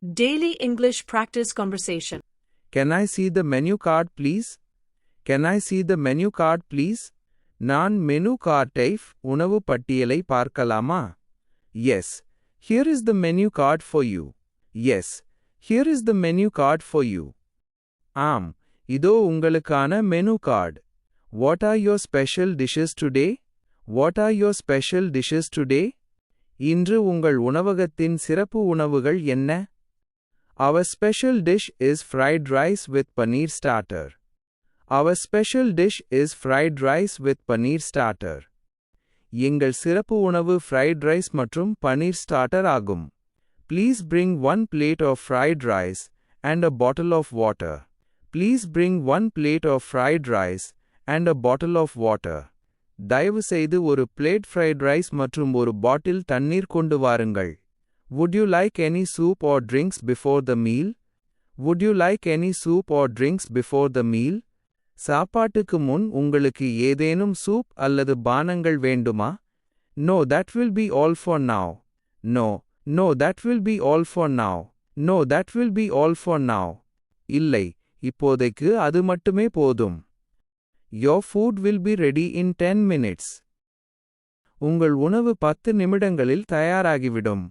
Daily English practice conversation. Can I see the menu card, please? Can I see the menu card, please? நான் menu கார்டை உணவு பட்டியலை பார்க்கலாமா? Yes. Here is the menu card for you. Yes. Here is the menu card for you. ஆம், இதோ உங்களுக்கான menu card. What are your special dishes today? What are your special dishes today? இன்று உங்கள் உணவகத்தின் சிறப்பு உணவுகள் என்ன? Our special dish is fried rice with paneer starter. Our special dish is fried rice with paneer starter. எங்கள் சிறப்பு உணவு fried rice மற்றும் paneer starter ஆகும். Please bring one plate of fried rice and a bottle of water. Please bring one plate of fried rice and a bottle of water. தயவு செய்து ஒரு plate fried rice மற்றும் ஒரு பாட்டில் தண்ணீர் கொண்டு வாருங்கள். Would you like any soup or drinks before the meal? Would you like any soup or drinks before the meal? சாப்பாட்டுக்கு முன் உங்களுக்கு ஏதேனும் சூப் அல்லது பானங்கள் வேண்டுமா? No, that will be all for now. No, that will be all for now. No, that will be all for now. இல்லை, இப்போதைக்கு அது மட்டுமே போதும். Your food will be ready in 10 minutes. உங்கள் உணவு 10 நிமிடங்களில் தயாராகிவிடும்.